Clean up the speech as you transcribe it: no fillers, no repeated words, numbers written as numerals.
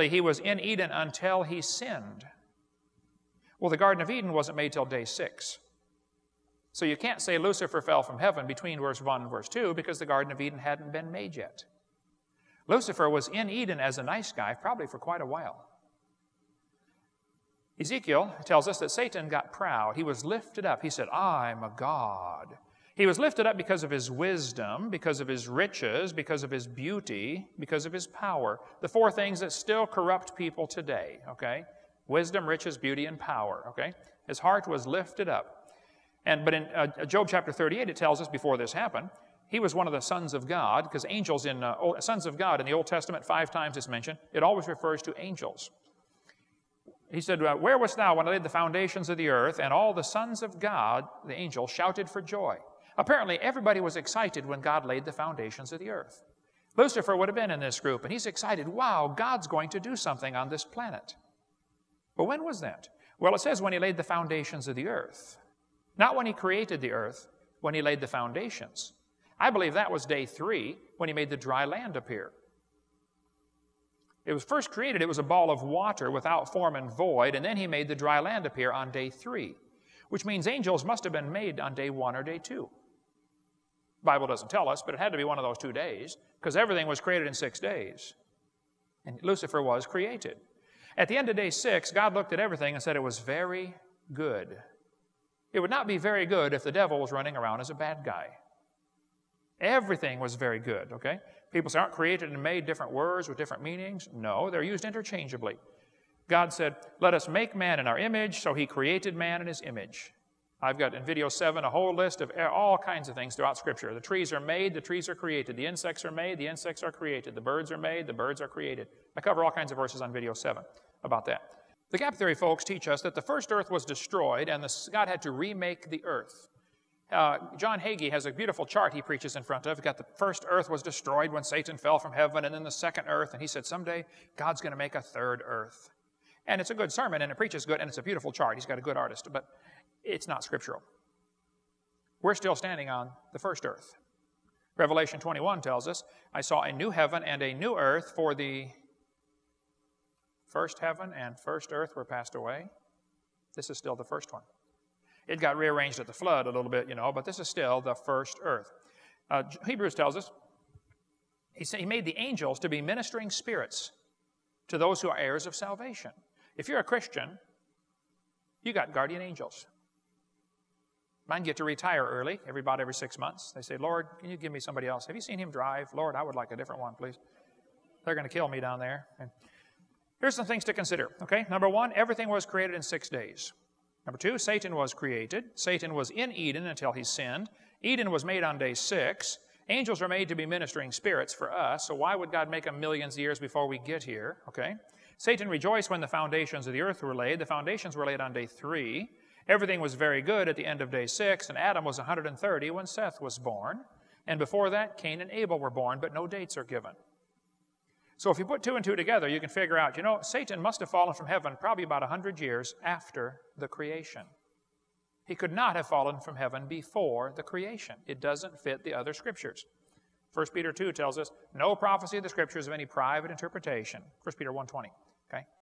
He was in Eden until he sinned. Well, the Garden of Eden wasn't made till day 6. So you can't say Lucifer fell from heaven between verse 1 and verse 2 because the Garden of Eden hadn't been made yet. Lucifer was in Eden as a nice guy probably for quite a while. Ezekiel tells us that Satan got proud. He was lifted up. He said, I'm a god. He was lifted up because of his wisdom, because of his riches, because of his beauty, because of his power. The 4 things that still corrupt people today, okay? Wisdom, riches, beauty, and power, okay? His heart was lifted up. But in Job chapter 38, it tells us before this happened, he was one of the sons of God, because angels sons of God in the Old Testament, 5 times it's mentioned. It always refers to angels. He said, where wast thou when I laid the foundations of the earth? And all the sons of God, the angels, shouted for joy. Apparently, everybody was excited when God laid the foundations of the earth. Lucifer would have been in this group, and he's excited. Wow, God's going to do something on this planet. But when was that? Well, it says when he laid the foundations of the earth. Not when he created the earth, when he laid the foundations. I believe that was day 3 when he made the dry land appear. It was first created, it was a ball of water without form and void, and then he made the dry land appear on day 3, which means angels must have been made on day 1 or day 2. The Bible doesn't tell us, but it had to be one of those 2 days, because everything was created in 6 days. And Lucifer was created. At the end of day 6, God looked at everything and said it was very good. It would not be very good if the devil was running around as a bad guy. Everything was very good, okay? People say, aren't created and made different words with different meanings? No, they're used interchangeably. God said, let us make man in our image, so he created man in his image. I've got in video 7 a whole list of all kinds of things throughout Scripture. The trees are made, the trees are created. The insects are made, the insects are created. The birds are made, the birds are created. I cover all kinds of verses on video 7 about that. The gap theory folks teach us that the first earth was destroyed and God had to remake the earth. John Hagee has a beautiful chart he preaches in front of. He got the first earth was destroyed when Satan fell from heaven, and then the second earth, and he said someday God's going to make a third earth. And it's a good sermon, and it preaches good, and it's a beautiful chart. He's got a good artist, but it's not scriptural. We're still standing on the first earth. Revelation 21 tells us, I saw a new heaven and a new earth, for the first heaven and first earth were passed away. This is still the first one. It got rearranged at the flood a little bit, but this is still the first earth. Hebrews tells us, he made the angels to be ministering spirits to those who are heirs of salvation. If you're a Christian, you got guardian angels. Mine get to retire early, about every 6 months. They say, Lord, can you give me somebody else? Have you seen him drive? Lord, I would like a different one, please. They're going to kill me down there. And here's some things to consider, okay? Number 1, everything was created in 6 days. Number 2, Satan was created. Satan was in Eden until he sinned. Eden was made on day 6. Angels are made to be ministering spirits for us, so why would God make them millions of years before we get here, okay? Satan rejoiced when the foundations of the earth were laid. The foundations were laid on day 3. Everything was very good at the end of day 6, and Adam was 130 when Seth was born. And before that, Cain and Abel were born, but no dates are given. So if you put 2 and 2 together, you can figure out, Satan must have fallen from heaven probably about 100 years after the creation. He could not have fallen from heaven before the creation. It doesn't fit the other scriptures. 1 Peter 2 tells us, no prophecy of the scriptures of any private interpretation. 1 Peter 1:20.